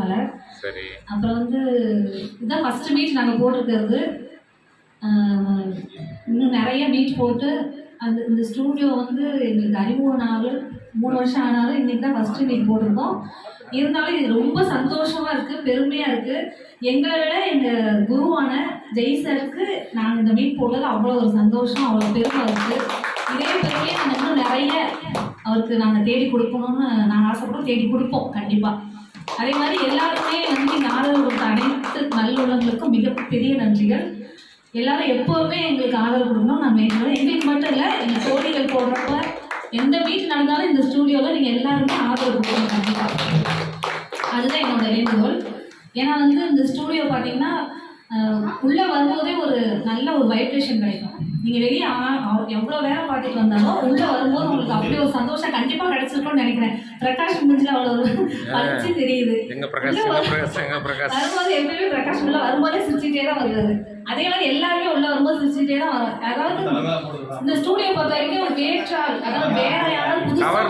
மலர். சரி. அப்புறம் வந்து இதுதான் ஃபர்ஸ்ட் மீட் நாங்கள் போட்டிருக்கிறது. இன்னும் நிறைய மீட் போட்டு இந்த ஸ்டூடியோ வந்து எங்களுக்கு அறிமுக நாள் 3 வருஷம் ஆனாலும் இன்னைக்கு தான் ஃபர்ஸ்ட் மீட் போட்டிருக்கோம். இருந்தாலும் இது ரொம்ப சந்தோஷமா இருக்கு, பெருமையா இருக்கு. எங்களை விட எங்கள் குருவான ஜெய் சாருக்கு நாங்கள் இந்த மீட் போடுறது அவ்வளோ ஒரு சந்தோஷம், அவ்வளோ பெருமை இருக்கு. இதே பெருமையை நாங்கள் இன்னும் நிறைய அவருக்கு நாங்கள் தேடி கொடுக்கணும்னு நாங்கள் ஆசைப்படுறோம், தேடி கொடுப்போம் கண்டிப்பாக. அதே மாதிரி எல்லாருமே வந்து இந்த ஆதரவு கொடுத்த அனைத்து நல்லுள்ளங்களுக்கும் மிகப்பெரிய நன்றிகள். எல்லாரும் எப்போவுமே எங்களுக்கு ஆதரவு கொடுக்கணும் நான் வேண்டுகிறேன். எங்களுக்கு மட்டும் இல்லை, எங்கள் தோழிகள் போடுறப்ப எந்த மீட் நடந்தாலும் இந்த ஸ்டூடியோவில் நீங்கள் எல்லாருமே ஆதரவு கொடுக்கணும் கண்டிப்பாக. அதுதான் என்னோட வேண்டுகோள். ஏன்னா வந்து இந்த ஸ்டூடியோ பார்த்தீங்கன்னா உள்ளே வரும்போதே ஒரு நல்ல ஒரு வைப்ரேஷன் கிடைக்கும். நீங்கள் வெளியே எவ்வளோ வேலை பார்த்துட்டு வந்தாலும் உள்ளே வரும்போது உங்களுக்கு அப்படி ஒரு சந்தோஷம் கண்டிப்பாக கிடைச்சிருக்கும்னு நினைக்கிறேன். பிரகாஷ் முடிஞ்சில் அவ்வளோ ஒரு பழிச்சு தெரியுது. வரும்போது எப்பயுமே பிரகாஷ் உள்ள வரும்போதே சிரிச்சுட்டே தான் வருவாரு. அதே மாதிரி எல்லாருமே உள்ள வரும்போது சிரிச்சுட்டே தான் வரும். அதாவது இந்த ஸ்டூடியோ பொறுத்த வரைக்கும் ஒரு வேற்றால், அதாவது வேற யாராவது புதுசாக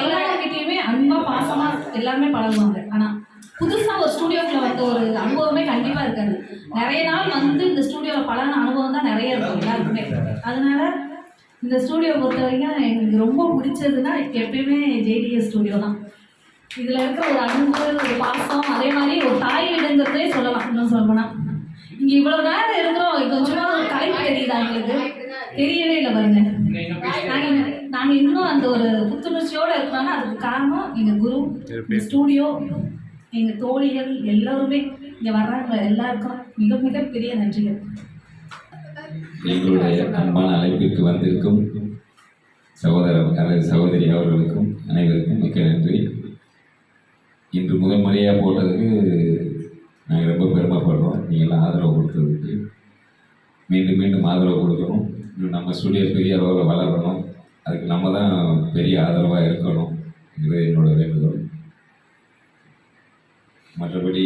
எல்லாருக்கிட்டையுமே அன்பா பாசமா எல்லாருமே பழகுவாங்க. ஆனால் புதுசாக ஒரு ஸ்டூடியோக்குள்ள வந்த ஒரு அனுபவமே கண்டிப்பாக இருக்காது. நிறைய நாள் வந்து இந்த ஸ்டூடியோவில் பழகின அனுபவம் தான் நிறைய இருக்கும் எல்லாருக்குமே. அதனால இந்த ஸ்டூடியோ பொறுத்த வரைக்கும் எங்களுக்கு ரொம்ப பிடிச்சதுன்னா எப்பயுமே ஜேடிஎஸ் ஸ்டூடியோ தான். இதில் இருக்கிற ஒரு அன்பு, ஒரு பாசம், அதே மாதிரி ஒரு தாய் வீடுங்கிறதே சொல்லலாம். இன்னும் சொல்லப்போனால் இங்கே இவ்வளோ நேரம் இருக்கிறோம், கொஞ்சமாக ஒரு கலைப்பு தெரியுதா எங்களுக்கு? தெரியவே இல்லை பாருங்க. நாங்கள் இன்னும் அந்த ஒரு புத்துணர்ச்சியோடு இருக்கிறோன்னா அதுக்கு காரணம் எங்கள் குரு, இந்த ஸ்டூடியோ, எங்கள் தோழிகள் எல்லோருமே இங்கே வர்றாங்க. எல்லாருக்கும் மிக மிக பெரிய நன்றிகள். எங்களுடைய அன்பான அழைப்பிற்கு வந்திருக்கும் சகோதரர் அல்லது சகோதரி அவர்களுக்கும் அனைவருக்கும் மிக்க நன்றி. இன்று முதல் முறையாக போட்டதுக்கு நாங்கள் ரொம்ப பெருமைப்படுறோம். நீங்கள்லாம் ஆதரவு கொடுத்ததுக்கு மீண்டும் மீண்டும் ஆதரவு கொடுக்கணும். இன்னும் நம்ம ஸ்டூடியோ பெரிய அளவில் வளரணும். அதுக்கு நம்ம தான் பெரிய ஆதரவாக இருக்கணும். இது என்னோட வேண்டுகோள். மற்றபடி